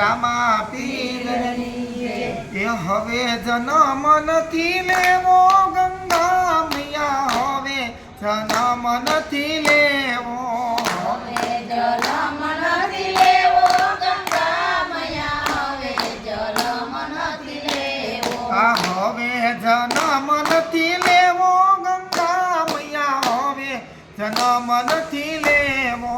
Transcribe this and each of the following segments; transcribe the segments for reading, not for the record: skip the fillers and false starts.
રામા પીરની એ હવે જન્મ નથી લેવો ગંગા મૈયા હવે જન્મ નથી લેવો હવે જન્મ નથી લેવો ગંગા મૈયા હવે જન્મ નથી લેવો આ હવે જન્મ નથી લેવો ગંગા મૈયા હવે જન્મ નથી લેવો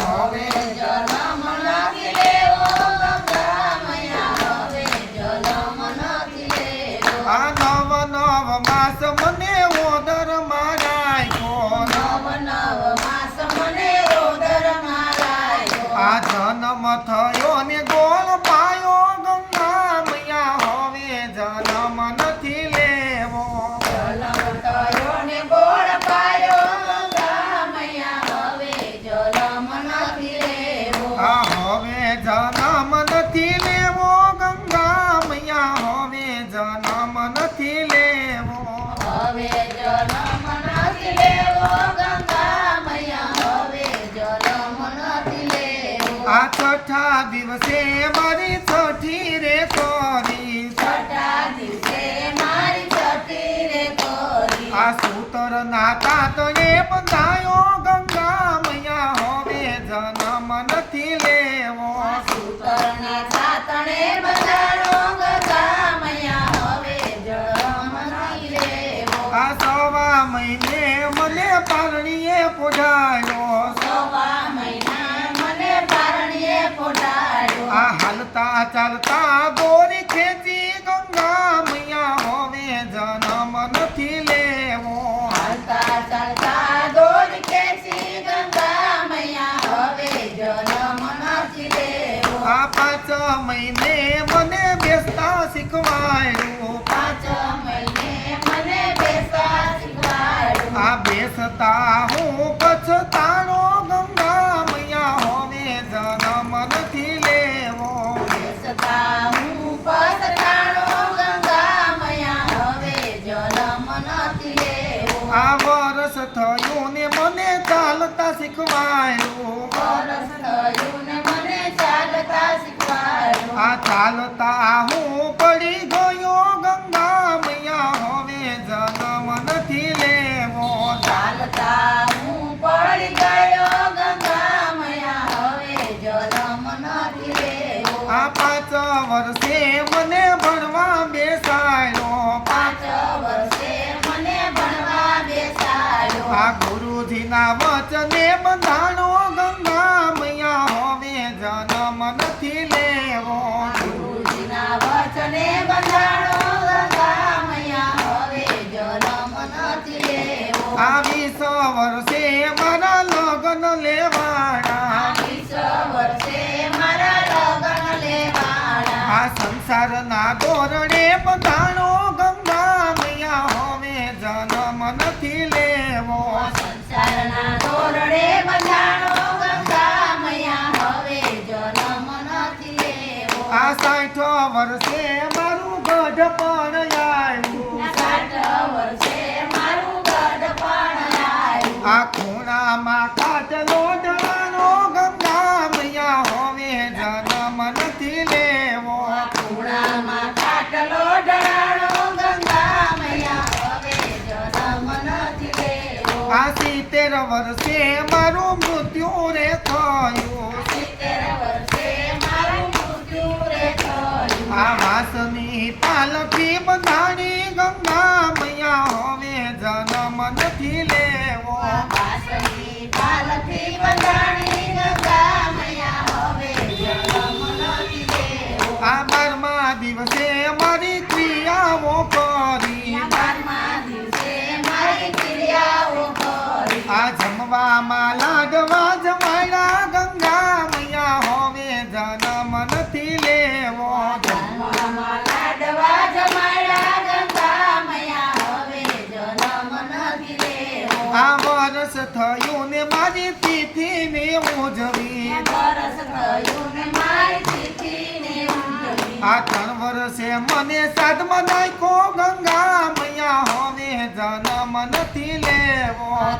હવે જન્મ નથી લેવો ગંગા મૈયા હવે જન્મ નથી લેવો આ નવ નવ માસ મને ઓદર મારાયો નવ નવ માસ મને ઓદર મારાયો આ જન્મ થયો ને ગોળ પાયો ગંગા મૈયા હવે જન્મ નથી લેવો જન્મ થયો ને ગોળ પાયો ગંગા મૈયા હવે જન્મ નથી લેવો આ હવે જન્મ નથી લેવો ગંગા મૈયા હવે જન્મ નથી લેવો હવે જન્મ નથી લેવો ગંગા મૈયા હવે જન્મ નથી લેવો આ છઠ્ઠા દિવસે મારી છઠ્ઠી રે કરી છઠ્ઠા દિવસે મારી છઠ્ઠી રે કરી આ સૂતર નાતા તો એ બંધાયો ગંગા મૈયા હવે જન્મ નથી લેવો સૂતરના સાતણે બંધાણો ગંગા મૈયા હવે જન્મ નથી લેવો આ સવા મહિને મને પારણીએ પોઢાયો સવા મહિના મને પારણીએ પોઢાડ્યો આ હાલતા ચાલતા દોરી ખેંચી ગંગા મૈયા હવે જન્મ નથી લેવો ચાલતા ચાલતા દોડ ખેંચી ગંગા મૈયા હવે જન્મ નથી લેવો આ 5 મહિને મને બેસતા શીખવાયું 5 મહિને મને બેસતા શીખવાડ્યું આ બેસતા હું પછતાણો ગંગા મૈયા હવે જન્મ નથી લેવો બેસતા હું પછતાણો ગંગા મૈયા હવે જન્મ નથી લેવો આ વરસ થયું ને મને ચાલતા શીખવાયું વરસ થયું ને મને ચાલતા શીખવાડ્યું આ ચાલતા હું પડી ગયો ગંગા મૈયા હવે જન્મ નથી લેવો ચાલતા હું પડી ગયો ગંગા મૈયા હવે જન્મ નથી લેવો આ 5 વર્ષે મને ભણવા બેસાયો 5 વર્ષે મને ભણવા બેસાડ્યો આ ગુરુજીના વચને બંધાણો ગંગા મૈયા હવે જન્મ નથી લેવો ગુરુજીના વચને બંધાણો ગંગા મૈયા હવે જન્મ નથી લેવો આ 20 વર્ષે મારા લગ્ન લેવાના 20 વર્ષે મારા લગ્ન લેવાના આ સંસારના ધોરણે બંધાણો ગંગા મૈયા હવે જન્મ નથી લેવો સંસારના ધોરણે બંધાણો ગંગા મૈયા હવે જન્મ નથી લેવો આ 60 વર્ષે મારું ગઢ પણ આવ્યું 60 વર્ષે મારું ગઢપણ આવ્યું આ ખૂણામાં કાટલો ડરાનો ગંગા મૈયા હવે જન્મ નથી લેવો ખૂણામાં ખાટલો ઢળાણો ગંગા મૈયા હવે જન્મ નથી લેવો આ 70 વર્ષે મારું મૃત્યુ રે થયું 70 વર્ષે મારું મૃત્યુ રે થયું આ વાસની પાલખી બંધાણી ગંગા મૈયા હવે જન્મ નથી લેવો વાસની પાલખી બંધાણી ગંગા મૈયા હવે જન્મ નથી લેવો આ 12મા દિવસે મારી ક્રિયાઓ કરી 12મા દિવસે મારી ક્રિયાઓ કરી આ જમવામાં લાડવા જમાડ્યા ગંગા મૈયા હવે જન્મ નથી લેવો જન્મમાં લાડવા જમાડ્યા ગંગા મૈયા હવે જન્મ નથી લેવો આ વર્ષ થયું ને મારી તિથિને ઉજવી વરસ થયું ને મારી તિથિને ઉજવી આ 3 વર્ષે મને સાધમાં નાખ્યો ગંગા મૈયા હવે જન્મ નથી લેવો આ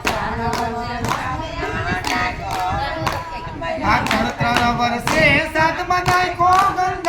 3 વર્ષે સાધમાં નાખ્યો ગંગા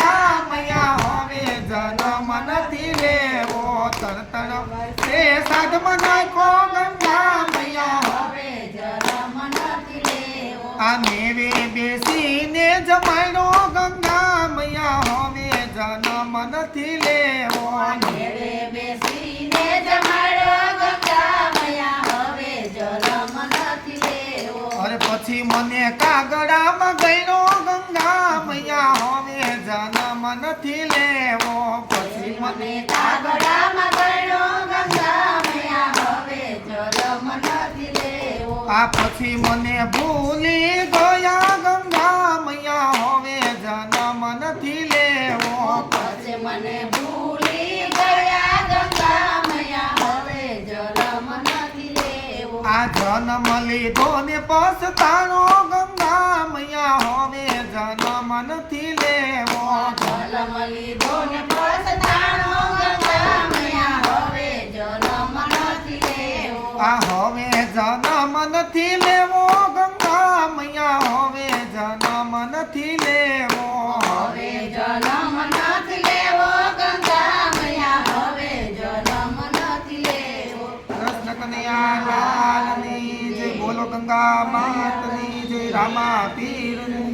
જમાડ્યો ગંગા મૈયા હવે જન્મ નથી લેવો નેવે બેસીને જમાડ્યો ગંગા મૈયા હવે જન્મ નથી લેવો. અરે પછી મને કાગડામાં ગયો ગંગા મૈયા હવે જન્મ નથી લેવો પછી મને મને કાગડામાં ગળ્યો ગંગા મૈયા હવે જન્મ નથી લેવો. આ પછી મને ભૂલી ગયા ગંગા મૈયા હવે જન્મ નથી લેવો પછી મને ભૂલી ગયા ગંગા મૈયા હવે જન્મ નથી લેવો. આ જન્મ લીધો ને પછતાણો ગંગા મૈયા હવે જન્મ નથી લેવો જન્મ લીધો ને પછતાણો ગંગા મૈયા હવે જન્મ નથી લેવો. આ હવે જન્મ નથી લેવો ગંગા મૈયા હવે જન્મ નથી લેવો હવે જન્મ નથી લેવો ગંગા મૈયા હવે જન્મ નથી લેવો. કૃષ્ણ કનૈયા લાલની જય બોલો ગંગા માતની જય રામા પીરની